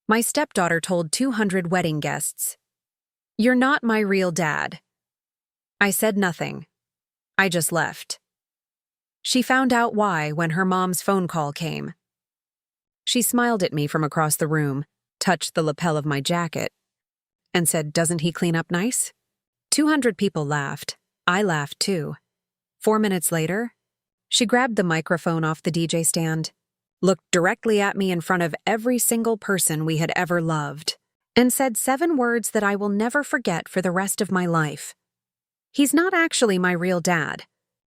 My stepdaughter told 200 wedding guests, "You're not my real dad." I said nothing. I just left. She found out why when her mom's phone call came. She smiled at me from across the room, touched the lapel of my jacket, and said, "Doesn't he clean up nice?" 200 people laughed. I laughed too. 4 minutes later, she grabbed the microphone off the DJ stand, looked directly at me in front of every single person we had ever loved, and said 7 words that I will never forget for the rest of my life. "He's not actually my real dad.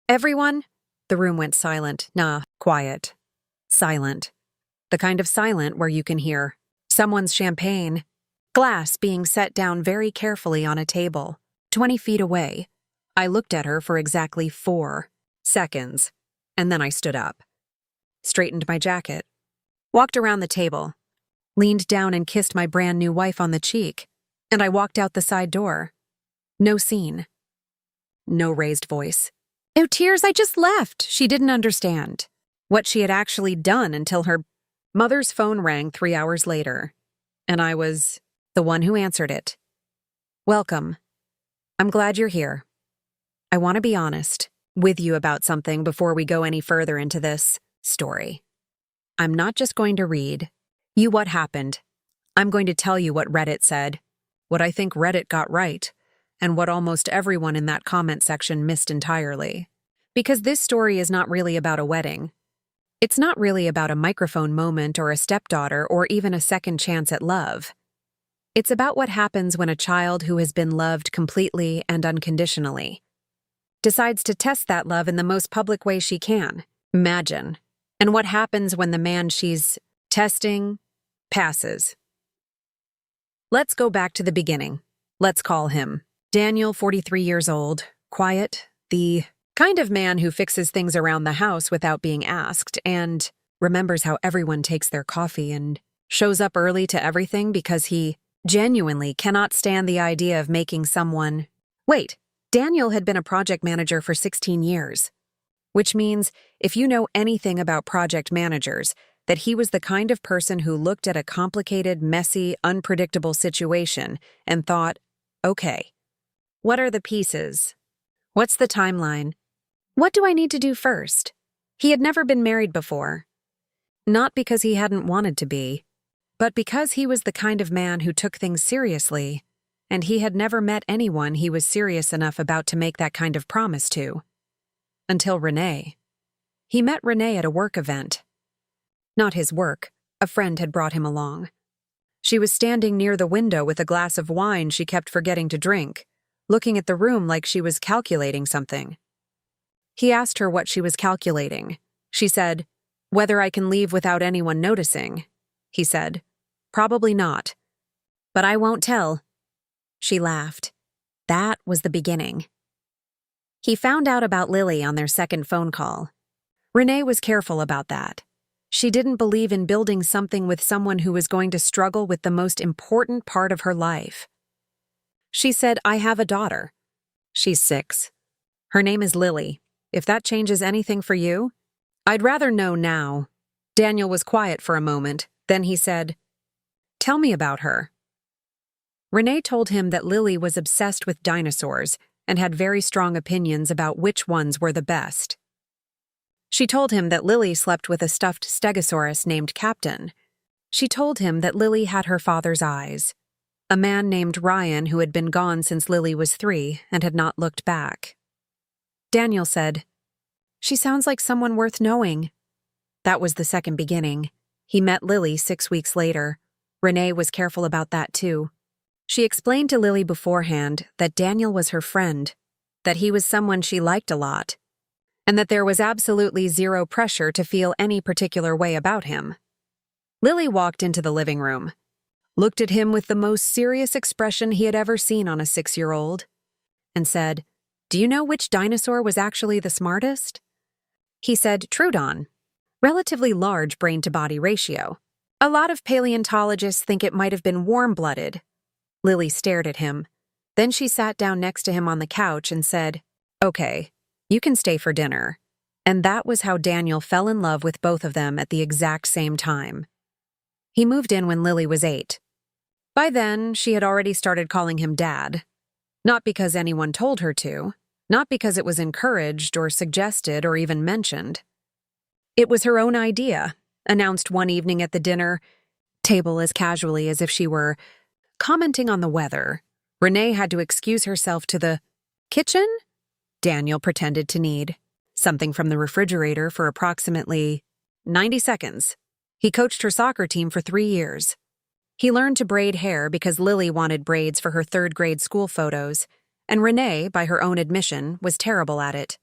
Everyone—" The room went silent. Nah, quiet. Silent. The kind of silent where you can hear someone's champagne glass being set down very carefully on a table, 20 feet away. I looked at her for exactly 4 seconds, and then I stood up, straightened my jacket, walked around the table, leaned down and kissed my brand new wife on the cheek, and I walked out the side door. No scene. No raised voice. No tears, I just left. She didn't understand what she had actually done until her mother's phone rang 3 hours later, and I was the one who answered it. "Welcome. I'm glad you're here. I want to be honest with you about something before we go any further into this story. I'm not just going to read you what happened. I'm going to tell you what Reddit said, what I think Reddit got right, and what almost everyone in that comment section missed entirely. Because this story is not really about a wedding. It's not really about a microphone moment or a stepdaughter or even a second chance at love. It's about what happens when a child who has been loved completely and unconditionally decides to test that love in the most public way she can. Imagine. And what happens when the man she's testing passes. Let's go back to the beginning. Let's call him Daniel, 43 years old, quiet, the kind of man who fixes things around the house without being asked and remembers how everyone takes their coffee and shows up early to everything because he genuinely cannot stand the idea of making someone— Wait, Daniel had been a project manager for 16 years, which means if you know anything about project managers, that he was the kind of person who looked at a complicated, messy, unpredictable situation and thought, okay, what are the pieces? What's the timeline? What do I need to do first? He had never been married before. Not because he hadn't wanted to be, but because he was the kind of man who took things seriously, and he had never met anyone he was serious enough about to make that kind of promise to. Until Renee. He met Renee at a work event. Not his work, a friend had brought him along. She was standing near the window with a glass of wine she kept forgetting to drink, looking at the room like she was calculating something. He asked her what she was calculating. She said, "Whether I can leave without anyone noticing." He said, "Probably not. But I won't tell." She laughed. That was the beginning. He found out about Lily on their second phone call. Renee was careful about that. She didn't believe in building something with someone who was going to struggle with the most important part of her life. She said, "I have a daughter. She's 6. Her name is Lily. If that changes anything for you, I'd rather know now." Daniel was quiet for a moment. Then he said, "Tell me about her." Renee told him that Lily was obsessed with dinosaurs and had very strong opinions about which ones were the best. She told him that Lily slept with a stuffed stegosaurus named Captain. She told him that Lily had her father's eyes, a man named Ryan who had been gone since Lily was 3 and had not looked back. Daniel said, "She sounds like someone worth knowing." That was the second beginning. He met Lily 6 weeks later. Renee was careful about that too. She explained to Lily beforehand that Daniel was her friend, that he was someone she liked a lot, and that there was absolutely zero pressure to feel any particular way about him. Lily walked into the living room, looked at him with the most serious expression he had ever seen on a 6-year-old, and said, "Do you know which dinosaur was actually the smartest?" He said, "Troodon. Relatively large brain-to-body ratio. A lot of paleontologists think it might have been warm-blooded." Lily stared at him. Then she sat down next to him on the couch and said, "Okay, you can stay for dinner." And that was how Daniel fell in love with both of them at the exact same time. He moved in when Lily was 8. By then, she had already started calling him Dad. Not because anyone told her to, not because it was encouraged or suggested or even mentioned. It was her own idea, announced one evening at the dinner table as casually as if she were commenting on the weather. Renee had to excuse herself to the kitchen. Daniel pretended to need something from the refrigerator for approximately 90 seconds. He coached her soccer team for 3 years. He learned to braid hair because Lily wanted braids for her 3rd grade school photos, and Renee, by her own admission, was terrible at it.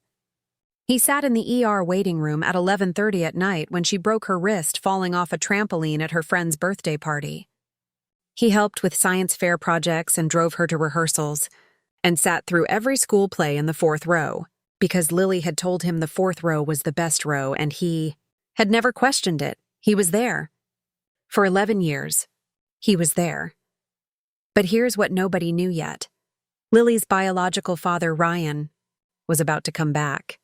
He sat in the ER waiting room at 11:30 at night when she broke her wrist falling off a trampoline at her friend's birthday party. He helped with science fair projects and drove her to rehearsals, and sat through every school play in the 4th row, because Lily had told him the 4th row was the best row and he had never questioned it. He was there. For 11 years, he was there. But here's what nobody knew yet. Lily's biological father, Ryan, was about to come back.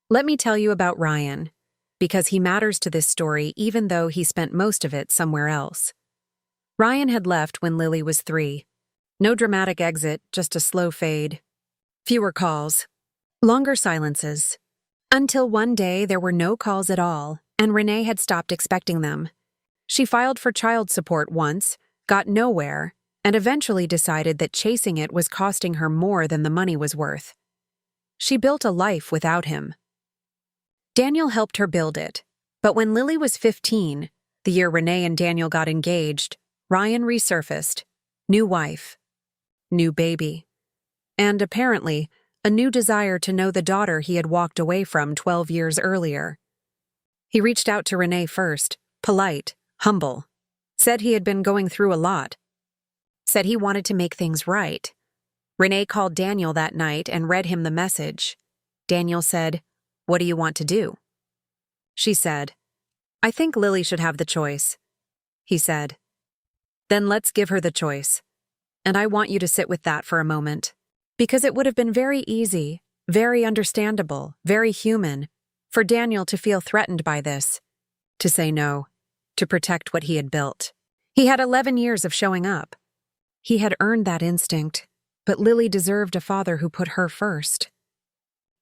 Let me tell you about Ryan, because he matters to this story even though he spent most of it somewhere else. Ryan had left when Lily was 3. No dramatic exit, just a slow fade. Fewer calls. Longer silences. Until one day there were no calls at all, and Renee had stopped expecting them. She filed for child support once, got nowhere, and eventually decided that chasing it was costing her more than the money was worth. She built a life without him. Daniel helped her build it, but when Lily was 15, the year Renee and Daniel got engaged, Ryan resurfaced. New wife. New baby. And apparently, a new desire to know the daughter he had walked away from 12 years earlier. He reached out to Renee first, polite, humble. Said he had been going through a lot. Said he wanted to make things right. Renee called Daniel that night and read him the message. Daniel said, "What do you want to do?" She said, "I think Lily should have the choice." He said, "Then let's give her the choice. And I want you to sit with that for a moment. Because it would have been very easy, very understandable, very human, for Daniel to feel threatened by this, to say no, to protect what he had built. He had 11 years of showing up. He had earned that instinct, but Lily deserved a father who put her first.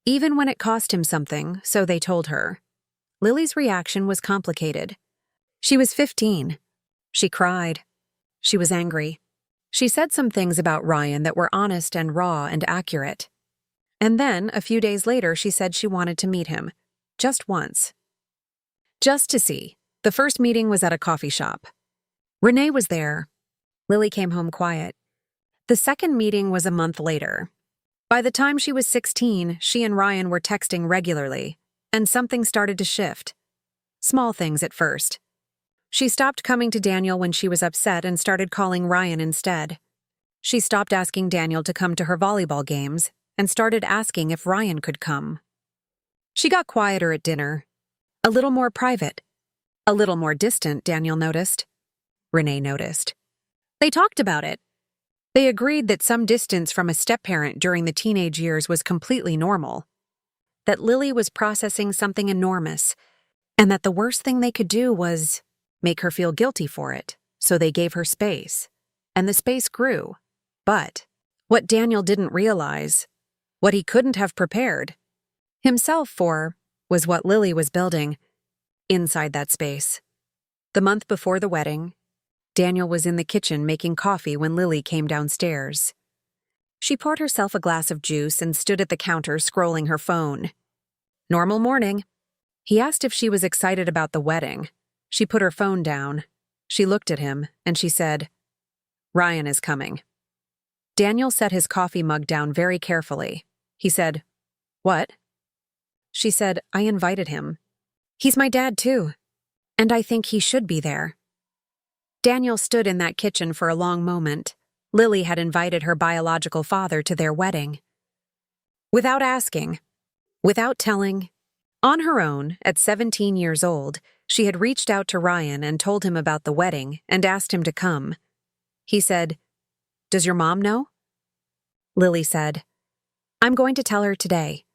Even when it cost him something, so they told her. Lily's reaction was complicated. She was 15. She cried. She was angry. She said some things about Ryan that were honest and raw and accurate. And then, a few days later, she said she wanted to meet him. Just once. Just to see. The first meeting was at a coffee shop. Renee was there. Lily came home quiet. The second meeting was a month later. By the time she was 16, she and Ryan were texting regularly, and something started to shift. Small things at first. She stopped coming to Daniel when she was upset and started calling Ryan instead. She stopped asking Daniel to come to her volleyball games and started asking if Ryan could come. She got quieter at dinner. A little more private. A little more distant, Daniel noticed. Renee noticed. They talked about it. They agreed that some distance from a stepparent during the teenage years was completely normal. That Lily was processing something enormous, and that the worst thing they could do was make her feel guilty for it, so they gave her space. And the space grew. But what Daniel didn't realize, what he couldn't have prepared himself for, was what Lily was building inside that space. The month before the wedding, Daniel was in the kitchen making coffee when Lily came downstairs. She poured herself a glass of juice and stood at the counter scrolling her phone. Normal morning. He asked if she was excited about the wedding. She put her phone down. She looked at him, and she said, "Ryan is coming." Daniel set his coffee mug down very carefully. He said, "What?" She said, "I invited him. He's my dad, too. And I think he should be there." Daniel stood in that kitchen for a long moment. Lily had invited her biological father to their wedding. Without asking, without telling, on her own, at 17 years old, she had reached out to Ryan and told him about the wedding and asked him to come. He said, "Does your mom know?" Lily said, "I'm going to tell her today."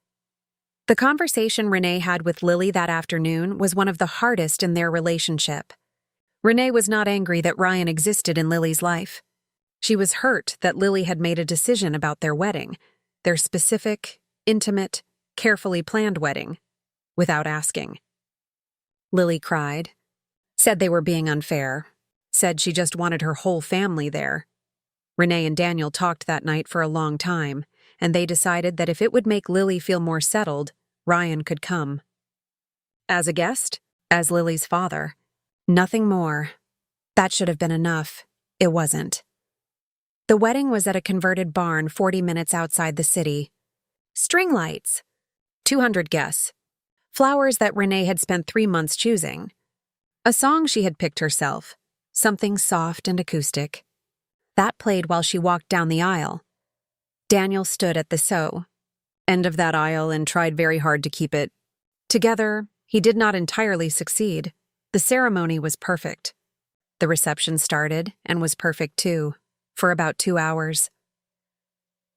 The conversation Renee had with Lily that afternoon was one of the hardest in their relationship. Renee was not angry that Ryan existed in Lily's life. She was hurt that Lily had made a decision about their wedding, their specific, intimate, carefully planned wedding, without asking. Lily cried, said they were being unfair, said she just wanted her whole family there. Renee and Daniel talked that night for a long time, and they decided that if it would make Lily feel more settled, Ryan could come. As a guest, as Lily's father. Nothing more. That should have been enough. It wasn't. The wedding was at a converted barn 40 minutes outside the city. String lights. 200 guests. Flowers that Renee had spent 3 months choosing. A song she had picked herself. Something soft and acoustic. That played while she walked down the aisle. Daniel stood at the end of that aisle and tried very hard to keep it together. He did not entirely succeed. The ceremony was perfect. The reception started and was perfect too, for about 2 hours.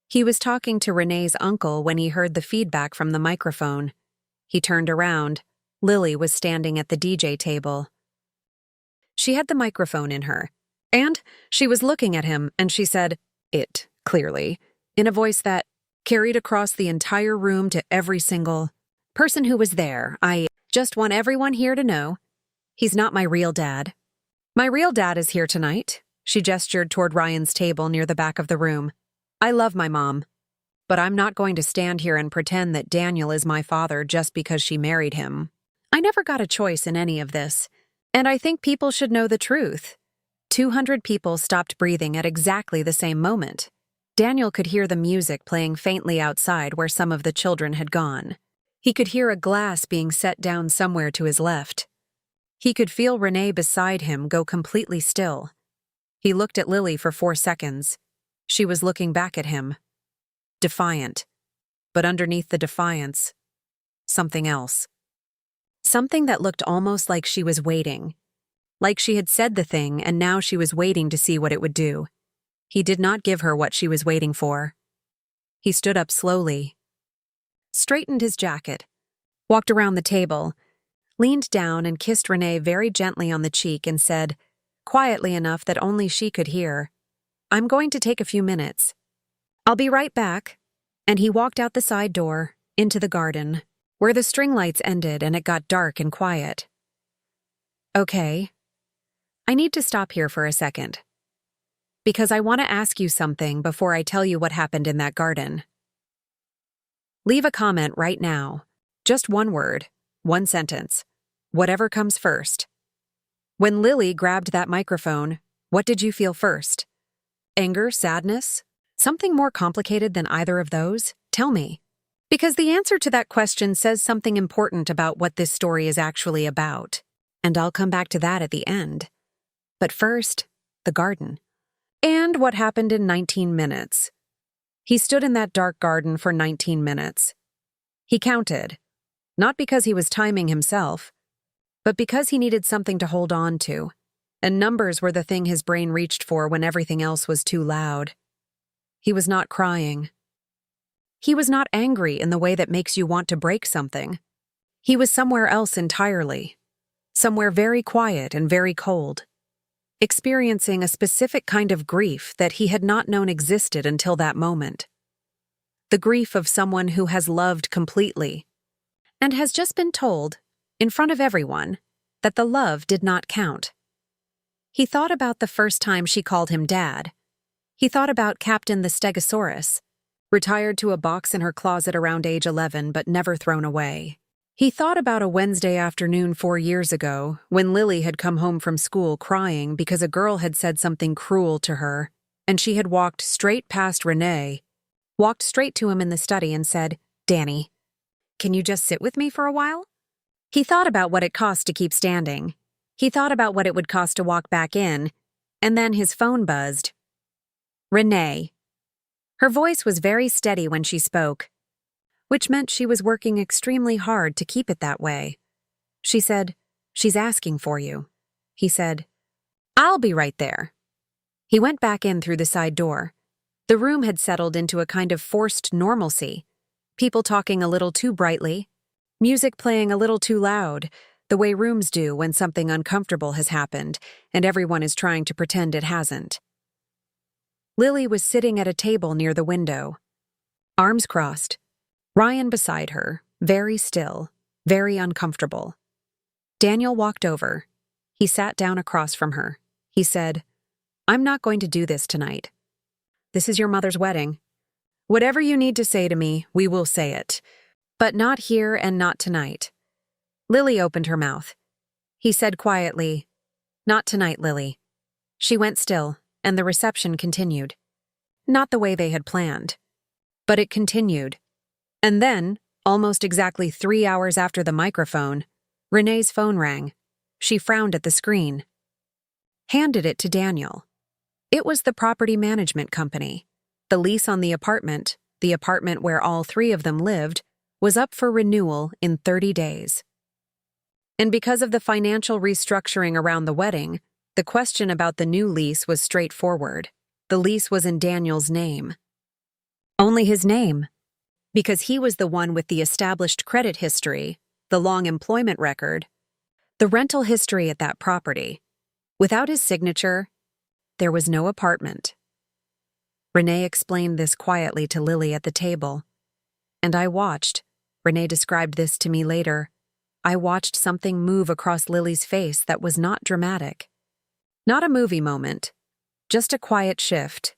He was talking to Renee's uncle when he heard the feedback from the microphone. He turned around. Lily was standing at the DJ table. She had the microphone in her, and she was looking at him, and she said, "It," clearly, in a voice that carried across the entire room to every single person who was there. "I just want everyone here to know, he's not my real dad. My real dad is here tonight." She gestured toward Ryan's table near the back of the room. "I love my mom, but I'm not going to stand here and pretend that Daniel is my father just because she married him. I never got a choice in any of this, and I think people should know the truth." 200 people stopped breathing at exactly the same moment. Daniel could hear the music playing faintly outside where some of the children had gone. He could hear a glass being set down somewhere to his left. He could feel Renee beside him go completely still. He looked at Lily for 4 seconds. She was looking back at him. Defiant. But underneath the defiance, something else. Something that looked almost like she was waiting. Like she had said the thing and now she was waiting to see what it would do. He did not give her what she was waiting for. He stood up slowly, straightened his jacket, walked around the table, leaned down and kissed Renee very gently on the cheek and said, quietly enough that only she could hear, "I'm going to take a few minutes. I'll be right back." And he walked out the side door, into the garden, where the string lights ended and it got dark and quiet. "Okay. I need to stop here for a second. Because I want to ask you something before I tell you what happened in that garden. Leave a comment right now. Just one word, one sentence. Whatever comes first. When Lily grabbed that microphone, what did you feel first? Anger, sadness? Something more complicated than either of those? Tell me. Because the answer to that question says something important about what this story is actually about. And I'll come back to that at the end. But first, the garden. And what happened in 19 minutes. He stood in that dark garden for 19 minutes. He counted, not because he was timing himself, but because he needed something to hold on to, and numbers were the thing his brain reached for when everything else was too loud. He was not crying. He was not angry in the way that makes you want to break something. He was somewhere else entirely, somewhere very quiet and very cold, experiencing a specific kind of grief that he had not known existed until that moment. The grief of someone who has loved completely and has just been told, in front of everyone, that the love did not count. He thought about the first time she called him Dad. He thought about Captain the Stegosaurus, retired to a box in her closet around age 11 but never thrown away. He thought about a Wednesday afternoon 4 years ago when Lily had come home from school crying because a girl had said something cruel to her, and she had walked straight past Renee, walked straight to him in the study and said, "Danny, can you just sit with me for a while?" He thought about what it cost to keep standing. He thought about what it would cost to walk back in, and then his phone buzzed. Renee. Her voice was very steady when she spoke, which meant she was working extremely hard to keep it that way. She said, "She's asking for you." He said, "I'll be right there." He went back in through the side door. The room had settled into a kind of forced normalcy. People talking a little too brightly, music playing a little too loud, the way rooms do when something uncomfortable has happened and everyone is trying to pretend it hasn't. Lily was sitting at a table near the window, arms crossed, Ryan beside her, very still, very uncomfortable. Daniel walked over. He sat down across from her. He said, "I'm not going to do this tonight. This is your mother's wedding. Whatever you need to say to me, we will say it. But not here and not tonight." Lily opened her mouth. He said quietly, "Not tonight, Lily." She went still, and the reception continued. Not the way they had planned. But it continued. And then, almost exactly 3 hours after the microphone, Renee's phone rang. She frowned at the screen. Handed it to Daniel. It was the property management company. The lease on the apartment where all 3 of them lived, was up for renewal in 30 days. And because of the financial restructuring around the wedding, the question about the new lease was straightforward. The lease was in Daniel's name. Only his name. Because he was the one with the established credit history, the long employment record, the rental history at that property. Without his signature, there was no apartment. Renee explained this quietly to Lily at the table. And I watched. Renee described this to me later. I watched something move across Lily's face that was not dramatic. Not a movie moment. Just a quiet shift.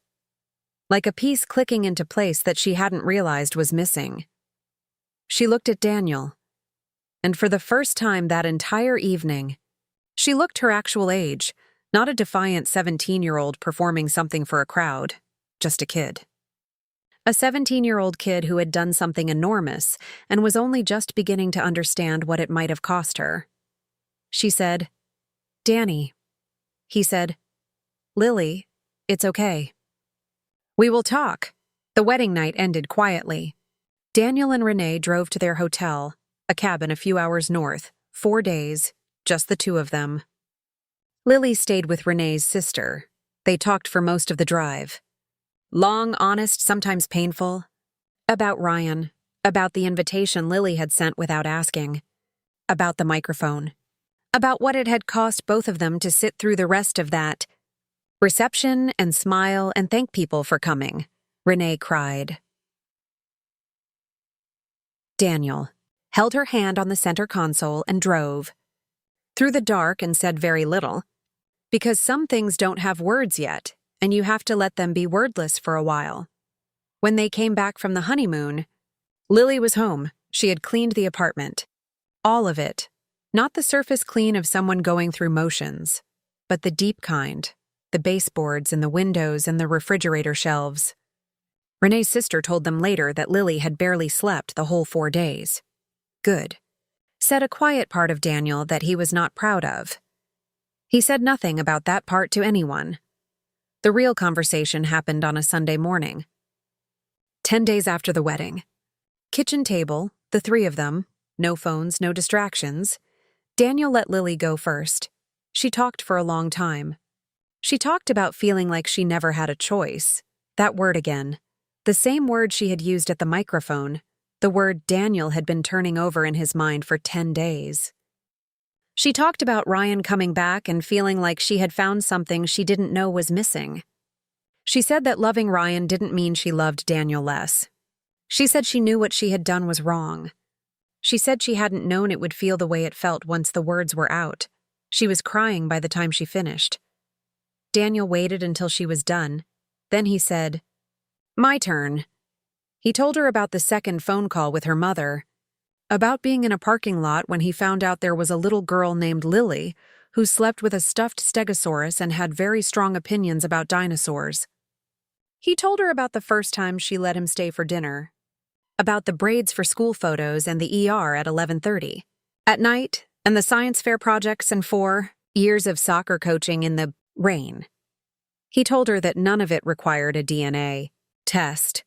Like a piece clicking into place that she hadn't realized was missing. She looked at Daniel. And for the first time that entire evening, she looked her actual age, not a defiant 17-year-old performing something for a crowd, just a kid. A 17-year-old kid who had done something enormous and was only just beginning to understand what it might have cost her. She said, "Danny." He said, "Lily, it's okay. We will talk." The wedding night ended quietly. Daniel and Renee drove to their hotel, a cabin a few hours north, 4 days, just the 2 of them. Lily stayed with Renee's sister. They talked for most of the drive. Long, honest, sometimes painful. About Ryan, about the invitation Lily had sent without asking, about the microphone, about what it had cost both of them to sit through the rest of that reception and smile and thank people for coming. Renee cried. Daniel held her hand on the center console and drove. Through the dark and said very little. Because some things don't have words yet, and you have to let them be wordless for a while. When they came back from the honeymoon, Lily was home. She had cleaned the apartment. All of it. Not the surface clean of someone going through motions, but the deep kind, the baseboards and the windows and the refrigerator shelves. Renee's sister told them later that Lily had barely slept the whole 4 days. Good. Said a quiet part of Daniel that he was not proud of. He said nothing about that part to anyone. The real conversation happened on a Sunday morning. 10 days after the wedding. Kitchen table, the 3 of them, no phones, no distractions. Daniel let Lily go first. She talked for a long time. She talked about feeling like she never had a choice. That word again. The same word she had used at the microphone. The word Daniel had been turning over in his mind for 10 days. She talked about Ryan coming back and feeling like she had found something she didn't know was missing. She said that loving Ryan didn't mean she loved Daniel less. She said she knew what she had done was wrong. She said she hadn't known it would feel the way it felt once the words were out. She was crying by the time she finished. Daniel waited until she was done. Then he said, "My turn." He told her about the second phone call with her mother, about being in a parking lot when he found out there was a little girl named Lily who slept with a stuffed stegosaurus and had very strong opinions about dinosaurs. He told her about the first time she let him stay for dinner, about the braids for school photos and the ER at 11:30 at night, and the science fair projects and 4 years of soccer coaching in the rain. He told her that none of it required a DNA test.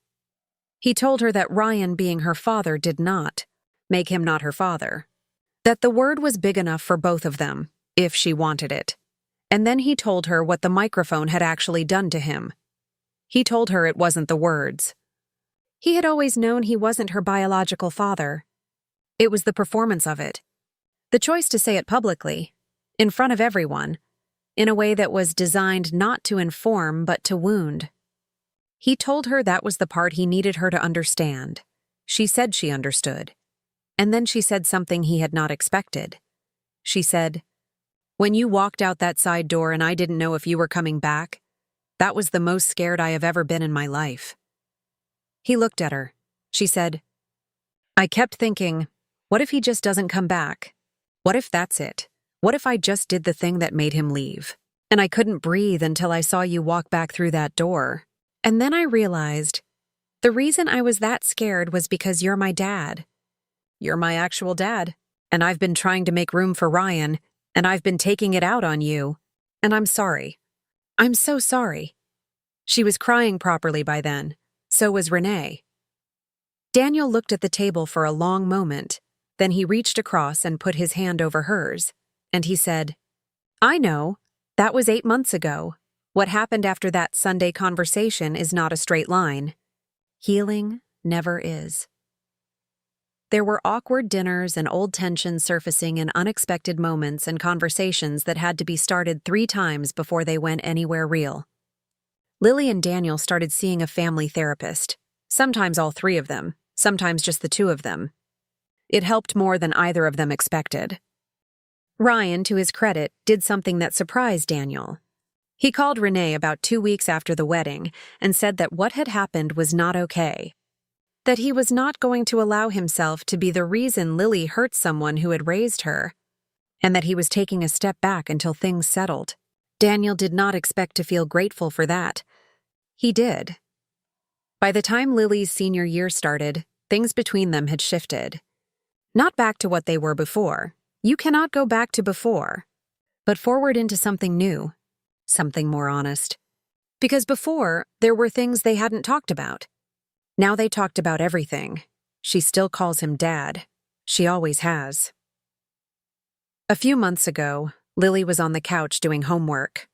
He told her that Ryan being her father did not make him not her father. That the word was big enough for both of them, if she wanted it. And then he told her what the microphone had actually done to him. He told her it wasn't the words. He had always known he wasn't her biological father. It was the performance of it. The choice to say it publicly, in front of everyone, in a way that was designed not to inform but to wound. He told her that was the part he needed her to understand. She said she understood. And then she said something he had not expected. She said, "When you walked out that side door and I didn't know if you were coming back, that was the most scared I have ever been in my life." He looked at her. She said, "I kept thinking, what if he just doesn't come back? What if that's it? What if I just did the thing that made him leave? And I couldn't breathe until I saw you walk back through that door. And then I realized, the reason I was that scared was because you're my dad. You're my actual dad. And I've been trying to make room for Ryan, and I've been taking it out on you. And I'm sorry. I'm so sorry." She was crying properly by then. So was Renee. Daniel looked at the table for a long moment. Then he reached across and put his hand over hers. And he said, "I know. That was 8 months ago. What happened after that Sunday conversation is not a straight line. Healing never is." There were awkward dinners and old tensions surfacing in unexpected moments and conversations that had to be started 3 times before they went anywhere real. Lily and Daniel started seeing a family therapist, sometimes all 3 of them, sometimes just the 2 of them. It helped more than either of them expected. Ryan, to his credit, did something that surprised Daniel. He called Renee about 2 weeks after the wedding and said that what had happened was not okay. That he was not going to allow himself to be the reason Lily hurt someone who had raised her, and that he was taking a step back until things settled. Daniel did not expect to feel grateful for that. He did. By the time Lily's senior year started, things between them had shifted. Not back to what they were before. You cannot go back to before. But forward into something new, something more honest. Because before, there were things they hadn't talked about. Now they talked about everything. She still calls him Dad. She always has. A few months ago, Lily was on the couch doing homework.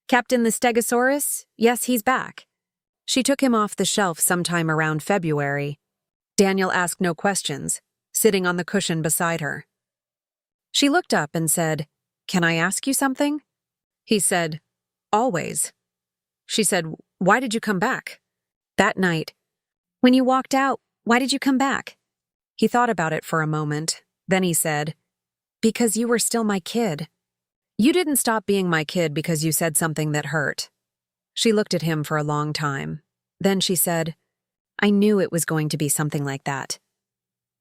"Captain the Stegosaurus? Yes, he's back." She took him off the shelf sometime around February. Daniel asked no questions, sitting on the cushion beside her. She looked up and said, "Can I ask you something?" He said, "Always." She said, "Why did you come back?" That night, "When you walked out, why did you come back?" He thought about it for a moment. Then he said, "Because you were still my kid. You didn't stop being my kid because you said something that hurt." She looked at him for a long time. Then she said, "I knew it was going to be something like that."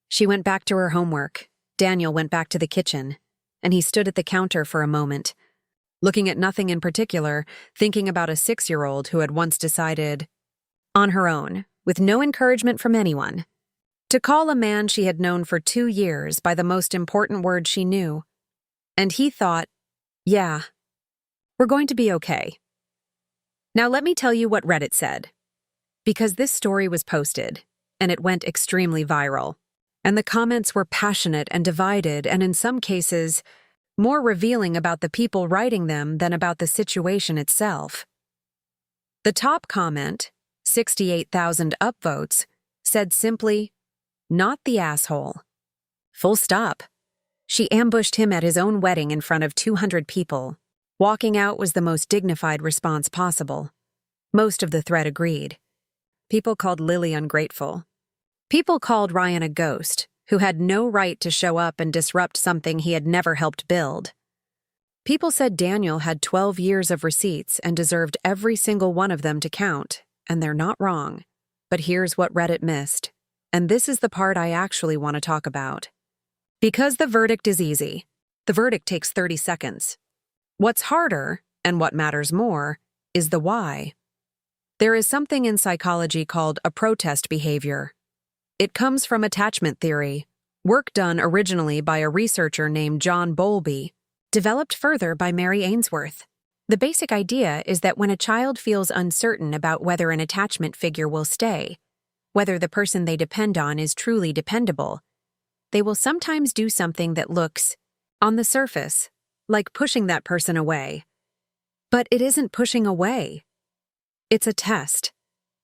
She went back to her homework. Daniel went back to the kitchen, and he stood at the counter for a moment, looking at nothing in particular, thinking about a 6-year-old who had once decided, on her own, with no encouragement from anyone, to call a man she had known for 2 years by the most important word she knew. And he thought, yeah, we're going to be okay. Now let me tell you what Reddit said. Because this story was posted, and it went extremely viral. And the comments were passionate and divided, and in some cases, more revealing about the people writing them than about the situation itself. The top comment, 68,000 upvotes, said simply, "Not the asshole." Full stop. She ambushed him at his own wedding in front of 200 people. Walking out was the most dignified response possible. Most of the thread agreed. People called Lily ungrateful. People called Ryan a ghost, who had no right to show up and disrupt something he had never helped build. People said Daniel had 12 years of receipts and deserved every single one of them to count, and they're not wrong. But here's what Reddit missed, and this is the part I actually want to talk about. Because the verdict is easy. The verdict takes 30 seconds. What's harder, and what matters more, is the why. There is something in psychology called a protest behavior. It comes from attachment theory, work done originally by a researcher named John Bowlby, developed further by Mary Ainsworth. The basic idea is that when a child feels uncertain about whether an attachment figure will stay, whether the person they depend on is truly dependable, they will sometimes do something that looks, on the surface, like pushing that person away. But it isn't pushing away. It's a test,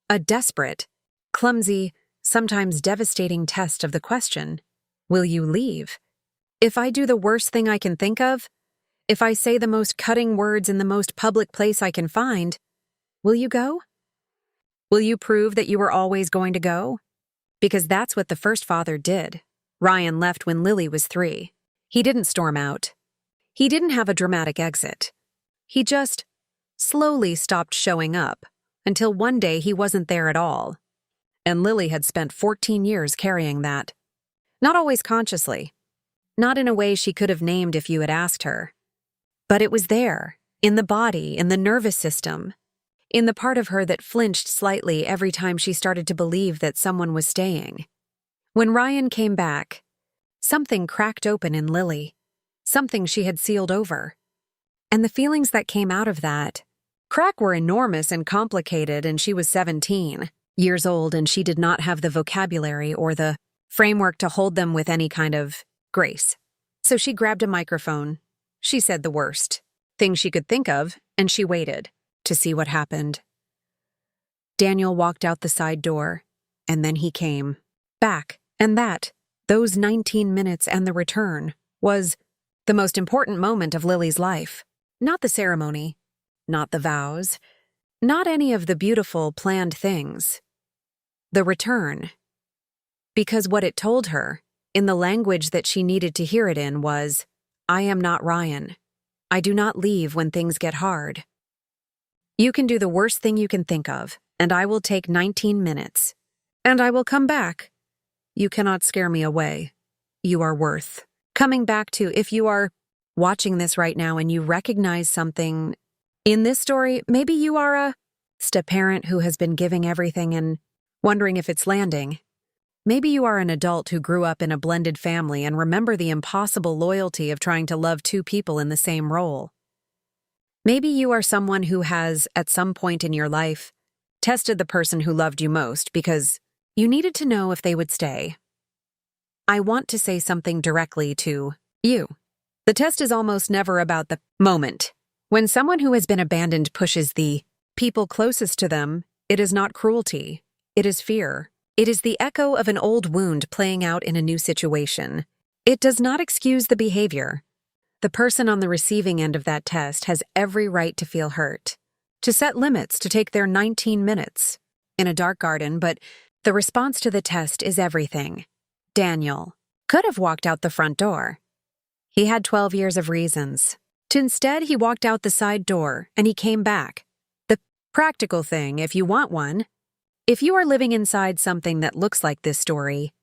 a desperate, clumsy, sometimes devastating test of the question, will you leave? If I do the worst thing I can think of, if I say the most cutting words in the most public place I can find, will you go? Will you prove that you were always going to go? Because that's what the first father did. Ryan left when Lily was 3. He didn't storm out. He didn't have a dramatic exit. He just slowly stopped showing up until one day he wasn't there at all. And Lily had spent 14 years carrying that. Not always consciously. Not in a way she could have named if you had asked her. But it was there, in the body, in the nervous system, in the part of her that flinched slightly every time she started to believe that someone was staying. When Ryan came back, something cracked open in Lily, something she had sealed over. And the feelings that came out of that crack were enormous and complicated, and she was 17 years old, and she did not have the vocabulary or the framework to hold them with any kind of grace. So she grabbed a microphone. She said the worst thing she could think of, and she waited to see what happened. Daniel walked out the side door, and then he came back, and those 19 minutes and the return was the most important moment of Lily's life. Not the ceremony, not the vows, not any of the beautiful planned things. The return. Because what it told her, in the language that she needed to hear it in, was, I am not Ryan. I do not leave when things get hard. You can do the worst thing you can think of, and I will take 19 minutes. And I will come back. You cannot scare me away. You are worth coming back to. If you are watching this right now and you recognize something in this story, maybe you are a stepparent who has been giving everything and wondering if it's landing. Maybe you are an adult who grew up in a blended family and remember the impossible loyalty of trying to love 2 people in the same role. Maybe you are someone who has, at some point in your life, tested the person who loved you most because you needed to know if they would stay. I want to say something directly to you. The test is almost never about the moment. When someone who has been abandoned pushes the people closest to them, it is not cruelty. It is fear. It is the echo of an old wound playing out in a new situation. It does not excuse the behavior. The person on the receiving end of that test has every right to feel hurt, to set limits, to take their 19 minutes in a dark garden, but the response to the test is everything. Daniel could have walked out the front door. He had 12 years of reasons. Instead, he walked out the side door and he came back. The practical thing, if you want one, if you are living inside something that looks like this story,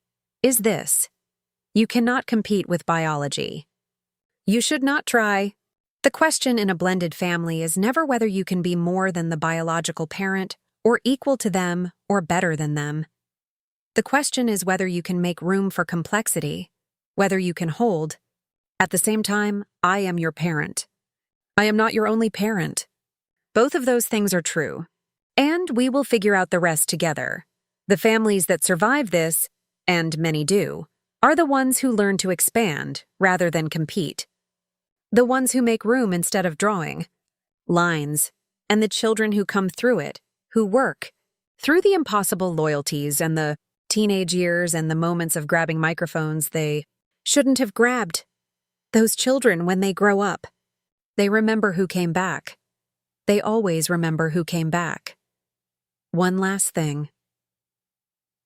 is this. You cannot compete with biology. You should not try. The question in a blended family is never whether you can be more than the biological parent or equal to them or better than them. The question is whether you can make room for complexity, whether you can hold. At the same time, I am your parent. I am not your only parent. Both of those things are true. And we will figure out the rest together. The families that survive this, and many do, are the ones who learn to expand rather than compete. The ones who make room instead of drawing lines, and the children who come through it, who work through the impossible loyalties and the teenage years and the moments of grabbing microphones they shouldn't have grabbed. Those children, when they grow up, they remember who came back. They always remember who came back. One last thing.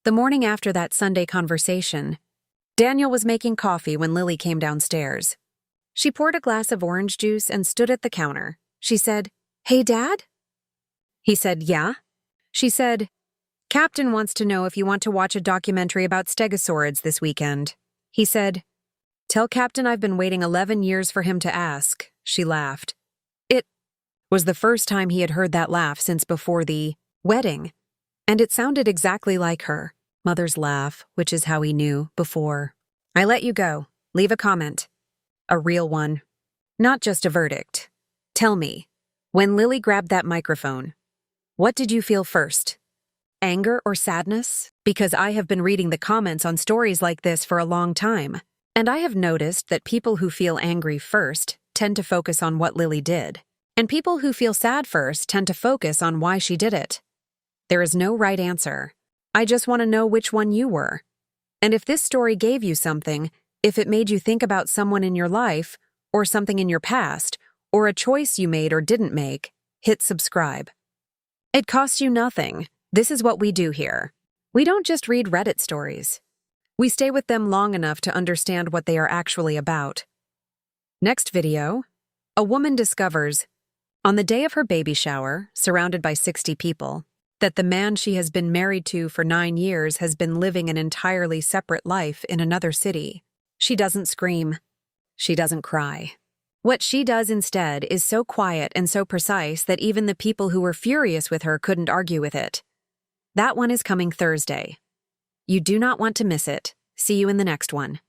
The morning after that Sunday conversation, Daniel was making coffee when Lily came downstairs. She poured a glass of orange juice and stood at the counter. She said, "Hey, Dad?" He said, "Yeah." She said, "Captain wants to know if you want to watch a documentary about stegosaurids this weekend." He said, "Tell Captain I've been waiting 11 years for him to ask." She laughed. It was the first time he had heard that laugh since before the wedding, and it sounded exactly like her mother's laugh, which is how he knew before. "I let you go. Leave a comment. A real one. Not just a verdict. Tell me, when Lily grabbed that microphone, what did you feel first? Anger or sadness? Because I have been reading the comments on stories like this for a long time, and I have noticed that people who feel angry first tend to focus on what Lily did, and people who feel sad first tend to focus on why she did it. There is no right answer. I just want to know which one you were. And if this story gave you something, If it made you think about someone in your life, or something in your past, or a choice you made or didn't make, hit subscribe. It costs you nothing. This is what we do here. We don't just read Reddit stories. We stay with them long enough to understand what they are actually about. Next video. A woman discovers, on the day of her baby shower, surrounded by 60 people, that the man she has been married to for 9 years has been living an entirely separate life in another city. She doesn't scream. She doesn't cry. What she does instead is so quiet and so precise that even the people who were furious with her couldn't argue with it. That one is coming Thursday. You do not want to miss it. See you in the next one.